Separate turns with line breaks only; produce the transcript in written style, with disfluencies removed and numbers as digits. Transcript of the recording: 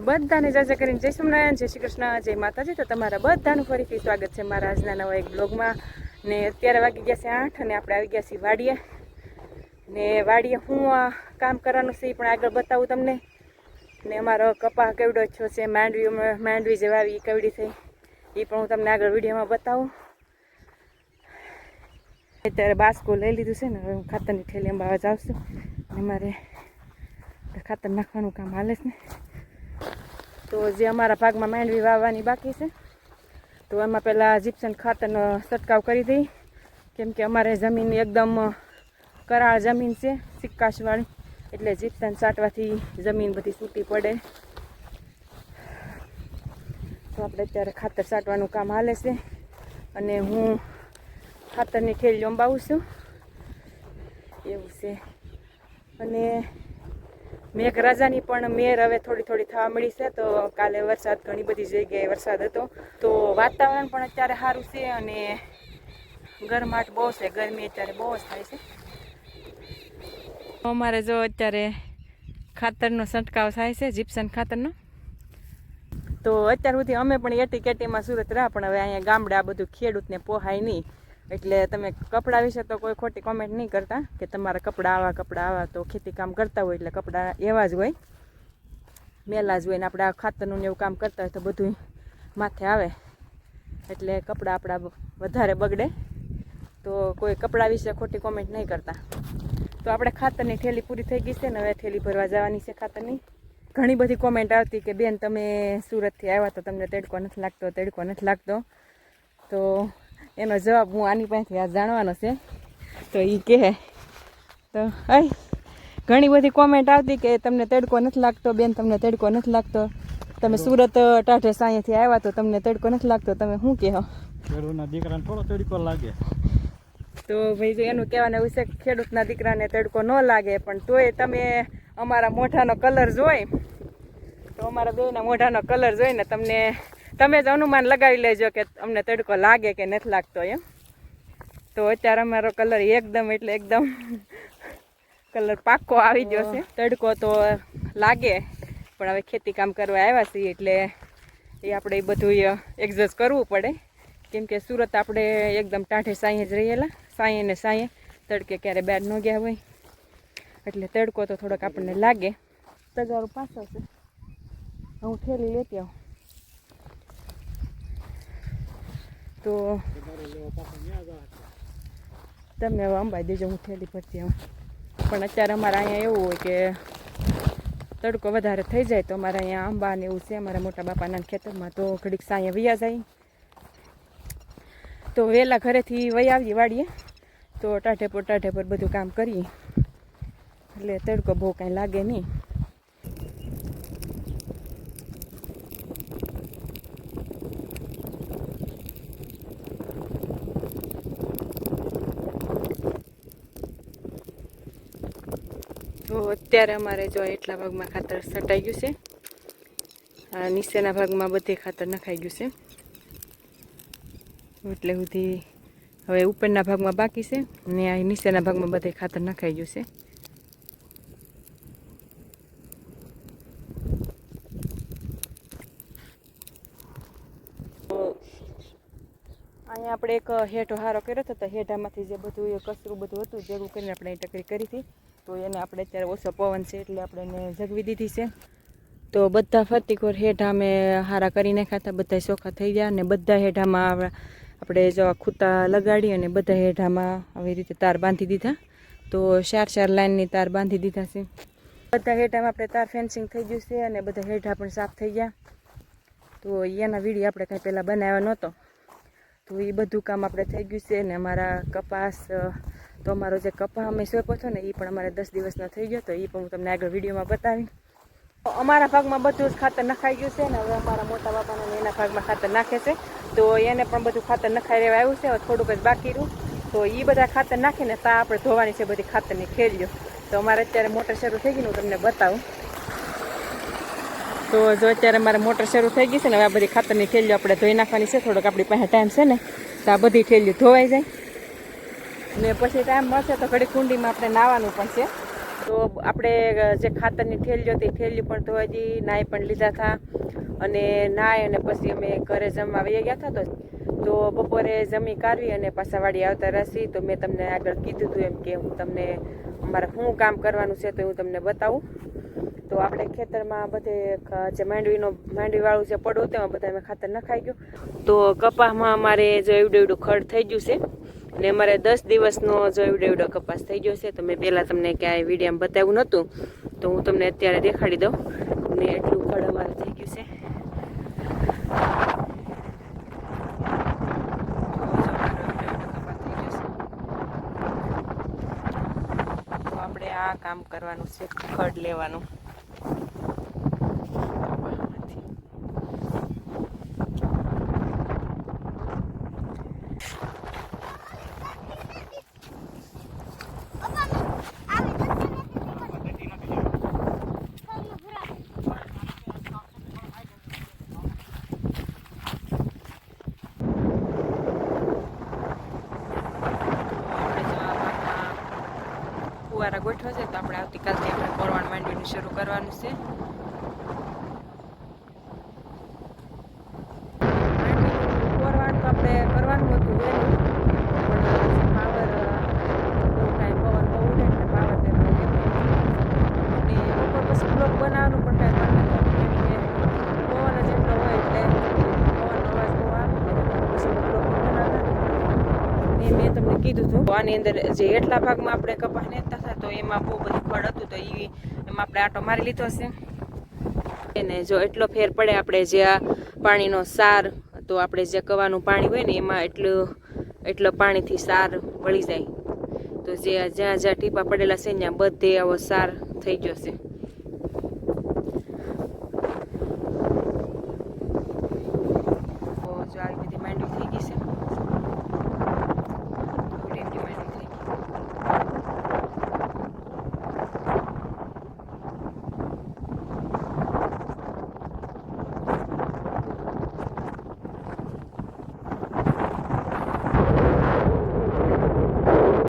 બધાને જય કરીને જય સ્વામિનારાયણ, જય શ્રી કૃષ્ણ, જય માતાજી. તો તમારા બધાનું ફરીથી સ્વાગત છે મારા આજના નવા એક બ્લોગમાં. ને અત્યારે વાગી ગયા છે 8 અને આપણે આવી ગયા છીએ વાડીએ. ને વાડીએ હું કામ કરવાનું છે એ પણ આગળ બતાવું તમને. ને અમારો કપા કેવડો થયો છે, માંડવી જે વાવી એ કેવડી થઈ એ પણ હું તમને આગળ વિડીયોમાં બતાવું. અત્યારે બાસ્કો લઈ લીધું છે ને, હવે હું ખાતરની થેલી અંબાવા જાઉં છું. અને મારે ખાતર નાખવાનું કામ હાલે છે ને. તો જે અમારા ભાગમાં માંડવી વાવવાની બાકી છે તો એમાં પહેલાં જીપ્સમ ખાતરનો છંટકાવ કરી દઈ, કેમ કે અમારે જમીન એકદમ કરાળ જમીન છે, સિક્કાશવાળી, એટલે જીપ્સમ છાંટવાથી જમીન બધી સૂટી પડે. તો આપણે અત્યારે ખાતર છાંટવાનું કામ હાલે છે અને હું ખાતરની થેલી અંબાવું છું એવું છે. અને મેઘરાજાની પણ મેર હવે થોડી થોડી થવા મળી છે. તો કાલે વરસાદ ઘણી બધી જગ્યાએ વરસાદ હતો, તો વાતાવરણ પણ અત્યારે સારું છે અને ગરમાટ બહુ છે, ગરમી અત્યારે બહુ જ થાય છે. અમારે જો અત્યારે ખાતરનો છંટકાવ થાય છે, જીપ્સમ ખાતરનો. તો અત્યાર સુધી અમે પણ એટી કેટીમાં સુરત રહ્યા, પણ હવે અહીંયા ગામડે આ બધું ખેડૂતને પોહાય નહીં, એટલે તમે કપડાં વિશે તો કોઈ ખોટી કોમેન્ટ નહીં કરતા કે તમારા કપડાં આવા. તો ખેતી કામ કરતા હોય એટલે કપડાં એવા જ હોય, મેલા જ હોય. ને આપણે આ ખાતરનું એવું કામ કરતા હોય તો બધું માથે આવે, એટલે કપડાં આપણા વધારે બગડે. તો કોઈ કપડાં વિશે ખોટી કોમેન્ટ નહીં કરતા. તો આપણે ખાતરની થેલી પૂરી થઈ ગઈ છે ને, હવે થેલી ભરવા જવાની છે ખાતરની. ઘણી બધી કોમેન્ટ આવતી કે બેન તમે સુરતથી આવ્યા તો તમને તડકો નથી લાગતો. તો એનો જવાબ હું આની પાસેથી આ જાણવાનો છે. તો એ કહે તો ઘણી બધી કોમેન્ટ આવતી કે તમને તડકો નથી લાગતો બેન, તમને તડકો નથી લાગતો, તમે સુરત ટાઢે સાંયેથી આવ્યા તો તમને તડકો નથી લાગતો, તમે શું કહો?
ખેડૂતના દીકરાને થોડો તડકો લાગે.
તો ભાઈ જો એનું કહેવાનું એવું છે કે ખેડૂતના દીકરાને તડકો ન લાગે, પણ તોય તમે અમારા મોઢાનો કલર જોઈ, તો અમારા બેયના મોઢાનો કલર જોઈને તમે જ અનુમાન લગાવી લેજો કે અમને તડકો લાગે કે નથી લાગતો એમ. તો અત્યારે અમારો કલર એકદમ કલર પાક્કો આવી ગયો છે. તડકો તો લાગે પણ હવે ખેતી કામ કરવા આવ્યા છીએ એટલે એ આપણે બધું એડજસ્ટ કરવું પડે, કેમ કે સુરત આપણે એકદમ ટાઢે સાંયે જ રહેલા, સાંયે ને સાંયે, તડકે ક્યારે બહાર ન ગયા હોય, એટલે તડકો તો થોડોક આપણને લાગે. તગારું પાછળ છે, હું ઠેલી લેતી આવું. તો તમે હવે અંબાઈ દેજો, હું ઠેલી ભરતી આવું. પણ અત્યારે અમારે અહીંયા એવું હોય કે તડકો વધારે થઈ જાય તો અમારે અહીંયા આંબા ને એવું છે અમારા મોટા બાપાના ખેતરમાં, તો ઘડીક સાંયે વયા જાય. તો વહેલા ઘરેથી વહી આવીએ વાડીએ તો ટાઢે પર બધું કામ કરીએ, એટલે તડકો બહુ કાંઈ લાગે નહીં. તો અત્યારે અમારે જો એટલા ભાગમાં ખાતર છટાઈ ગયું છે, આ નીચેના ભાગમાં બધે ખાતર નખાઈ ગયું છે, એટલે સુધી હવે ઉપરના ભાગમાં બાકી છે ને આ નીચેના ભાગમાં બધે ખાતર નખાઈ ગયું છે. અહીંયા આપણે એક હેઠો હારો કર્યો હતો, તો હેઠામાંથી જે બધું કચરું બધું હતું ભેગું કરીને આપણે ટકરી કરી હતી. તો એને આપણે અત્યારે ઓછો પવન છે એટલે આપણે એને જગવી દીધી છે. તો બધા ફરતીકોર હેઠા અમે હારા કરી નાખ્યા હતા, બધા ચોખ્ખા થઈ ગયા. અને બધા હેઠામાં આપણે જો ખૂતા લગાડી અને બધા હેઠામાં આવી રીતે તાર બાંધી દીધા. તો 4 લાઇનની તાર બાંધી દીધા છે. બધા હેઠામાં આપણે તાર ફેન્સિંગ થઈ ગયું છે અને બધા હેઠા પણ સાફ થઈ ગયા. તો એના વિડીયો આપણે કાંઈ પહેલાં બનાવ્યો નહોતો, તો એ બધું કામ આપણે થઈ ગયું છે. ને અમારા કપાસ, તો અમારો જે કપા અમે સોંપ્યો હતો ને એ પણ અમારે 10 દિવસનો થઈ ગયો, તો એ પણ હું તમને આગળ વિડીયોમાં બતાવી. અમારા ભાગમાં બધું જ ખાતર નખાઈ ગયું છે ને હવે અમારા મોટા બાપાના એના ભાગમાં ખાતર નાખે છે. તો એને પણ બધું ખાતર નખાઈ રહેવા આવ્યું છે, હવે થોડુંક જ બાકી રહ્યું. તો એ બધા ખાતર નાખીને ત્યાં આપણે ધોવાની છે બધી ખાતરની થેલીઓ. તો અમારે અત્યારે મોટર શરૂ થઈ ગઈ, હું તમને બતાવું. તો જો અત્યારે મારે મોટર શરૂ થઈ ગઈ છે ને, હવે આ બધી ખાતરની થેલીઓ આપણે ધોઈ નાખવાની છે. થોડોક આપણી પાસે ટાઈમ છે ને તો આ બધી થેલીઓ ધોવાઈ જાય, ને પછી ટાઈમ મળશે તો ઘડી કુંડીમાં આપણે નાહવાનું પણ છે. તો આપણે જે ખાતરની થેલીઓ હતી થેલીઓ પણ ધોઈ દી, નાઈ પણ લીધા હતા અને નાય અને પછી અમે ઘરે જમવા વહી ગયા હતા. તો બપોરે જમી કાઢવી અને પાછા વાડી આવતા રહેશી. તો મેં તમને આગળ કીધું હતું એમ કે હું તમને અમારે શું કામ કરવાનું છે તો હું તમને બતાવું. તો આપણે ખેતરમાં બધે જે માંડવીવાળું જે પડવું તેમાં બધા અમે ખાતર નખાઈ ગયું. તો કપાસમાં અમારે જો એવડું ખડ થઈ ગયું છે ને અમારે 10 દિવસનો જો એવડો કપાસ થઈ ગયો છે. તો મેં પહેલાં તમને ક્યાંય વિડીયોમાં બતાવ્યું નહોતું તો હું તમને અત્યારે દેખાડી દઉં ને એટલું ખડ અમારે થઈ ગયું છે. આપણે આ કામ કરવાનું છે, ખડ લેવાનું. ફુવારા ગોઠવા છે તો આપણે આવતીકાલથી આપણે કોરવાણ માંડવીનું શરૂ કરવાનું છે. કોરવાણ તો આપણે કરવાનું હતું વહેલું, પણ પાવર બહુ કાંઈ પવન બહુ ઉડે એટલે પાવર તેનો ને બપોર પછી બ્લોક બનાવવાનું પણ કાંઈ મન નથી, પવન જ એટલો હોય એટલે પવનનો અવાજ બહુ આવે પછી બ્લોક બનાવતા. મેં તમને કીધું હતું આની અંદર જે એટલા ભાગમાં આપણે કપાસ નેતા હતા તો એમાં બહુ બધું ખડ હતું તો એમાં આપણે આટો મારી લીધો છે. એને જો એટલો ફેર પડે આપણે જે આ પાણીનો સાર તો આપણે જે કવાનું પાણી હોય ને એમાં એટલો પાણીથી સાર વળી જાય. તો જ્યાં ટીપા પડેલા છે ત્યાં બધે આવો સાર થઈ ગયો છે.